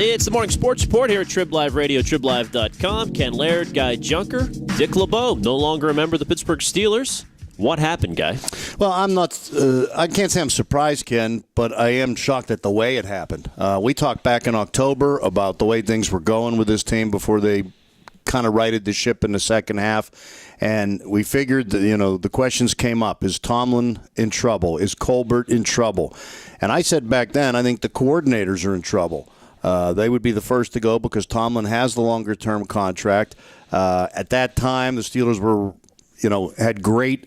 It's the Morning Sports Report here at TribLIVE Radio, TribLIVE.com. Ken Laird, Guy Junker, Dick LeBeau, no longer a member of the Pittsburgh Steelers. What happened, Guy? Well, I'm not. I can't say I'm surprised, Ken, but I am shocked at the way it happened. We talked back in October about the way things were going with this team before they kind of righted the ship in the second half, and we figured that, the questions came up: is Tomlin in trouble? Is Colbert in trouble? And I said back then, I think the coordinators are in trouble. They would be the first to go because Tomlin has the longer-term contract. At that time, the Steelers were, had great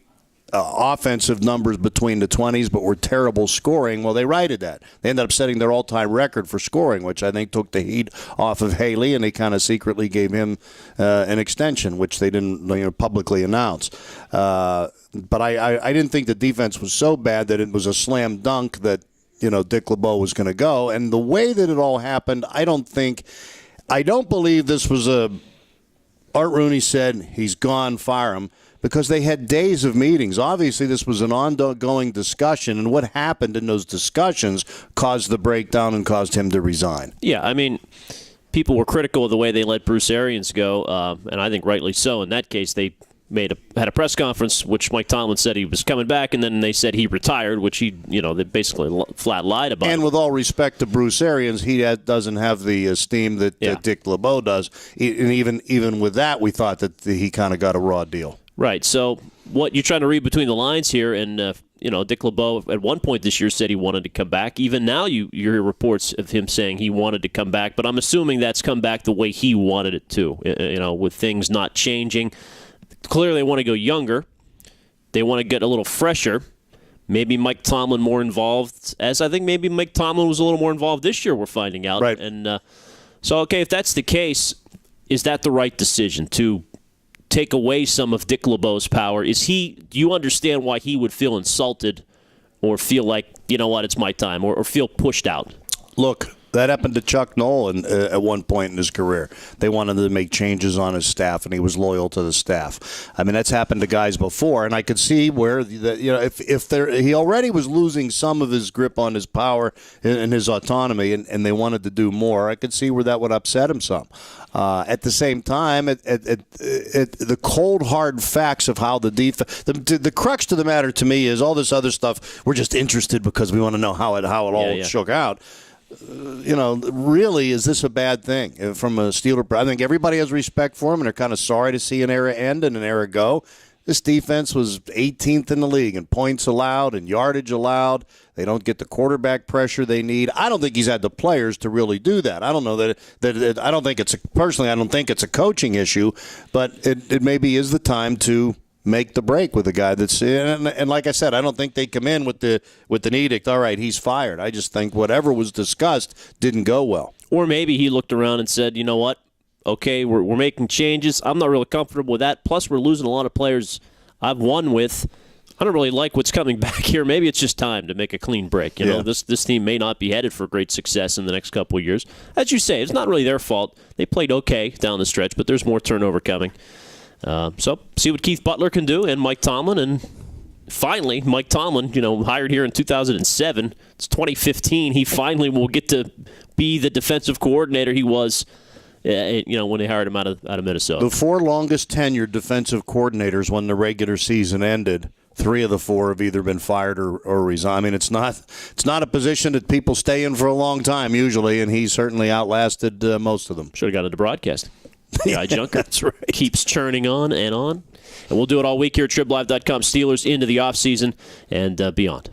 offensive numbers between the 20s, but were terrible scoring. Well, they righted that. They ended up setting their all-time record for scoring, which I think took the heat off of Haley, and they kind of secretly gave him an extension, which they didn't publicly announce. But I didn't think the defense was so bad that it was a slam dunk that Dick LeBeau was going to go. And the way that it all happened, I don't believe this was Art Rooney said, he's gone, fire him, because they had days of meetings. Obviously, this was an ongoing discussion, and what happened in those discussions caused the breakdown and caused him to resign. Yeah, I mean, people were critical of the way they let Bruce Arians go, and I think rightly so. In that case, they had a press conference, which Mike Tomlin said he was coming back, and then they said he retired, which they basically flat lied about. And with all respect to Bruce Arians, he doesn't have the esteem that Dick LeBeau does. And even with that, we thought that he kind of got a raw deal. Right. So what you're trying to read between the lines here, and Dick LeBeau at one point this year said he wanted to come back. Even now, you hear reports of him saying he wanted to come back, but I'm assuming that's come back the way he wanted it to. With things not changing. Clearly, they want to go younger. They want to get a little fresher. Maybe Mike Tomlin more involved, as I think maybe Mike Tomlin was a little more involved this year, we're finding out. Right. And so, if that's the case, is that the right decision to take away some of Dick LeBeau's power? Do you understand why he would feel insulted or feel like, it's my time, or feel pushed out? Look, that happened to Chuck Nolan at one point in his career. They wanted to make changes on his staff, and he was loyal to the staff. I mean, that's happened to guys before, and I could see where he already was losing some of his grip on his power and his autonomy, and they wanted to do more. I could see where that would upset him some. At the same time, the cold, hard facts of how the defense, the crux to the matter to me is all this other stuff. We're just interested because we want to know how it all shook out. Really, is this a bad thing from a Steeler? I think everybody has respect for him, and they're kind of sorry to see an era end and an era go. This defense was 18th in the league in points allowed and yardage allowed. They don't get the quarterback pressure they need. I don't think he's had the players to really do that. I don't know that I don't think it's I don't think it's a coaching issue, but it maybe is the time to make the break with a guy that's and like I said, I don't think they come in with an edict. All right, he's fired. I just think whatever was discussed didn't go well. Or maybe he looked around and said, you know what? Okay, we're making changes. I'm not really comfortable with that. Plus, we're losing a lot of players I've won with. I don't really like what's coming back here. Maybe it's just time to make a clean break. This team may not be headed for great success in the next couple of years. As you say, it's not really their fault. They played okay down the stretch, but there's more turnover coming. So see what Keith Butler can do and Mike Tomlin. And finally, Mike Tomlin, hired here in 2007. It's 2015. He finally will get to be the defensive coordinator he was when they hired him out of Minnesota. The four longest tenured defensive coordinators when the regular season ended, 3 of the 4 have either been fired or resigned. I mean, it's not a position that people stay in for a long time usually, and he certainly outlasted most of them. Should have got into broadcasting. Guy Junker. That's right. Keeps churning on and on. And we'll do it all week here at TribLive.com. Steelers into the offseason and beyond.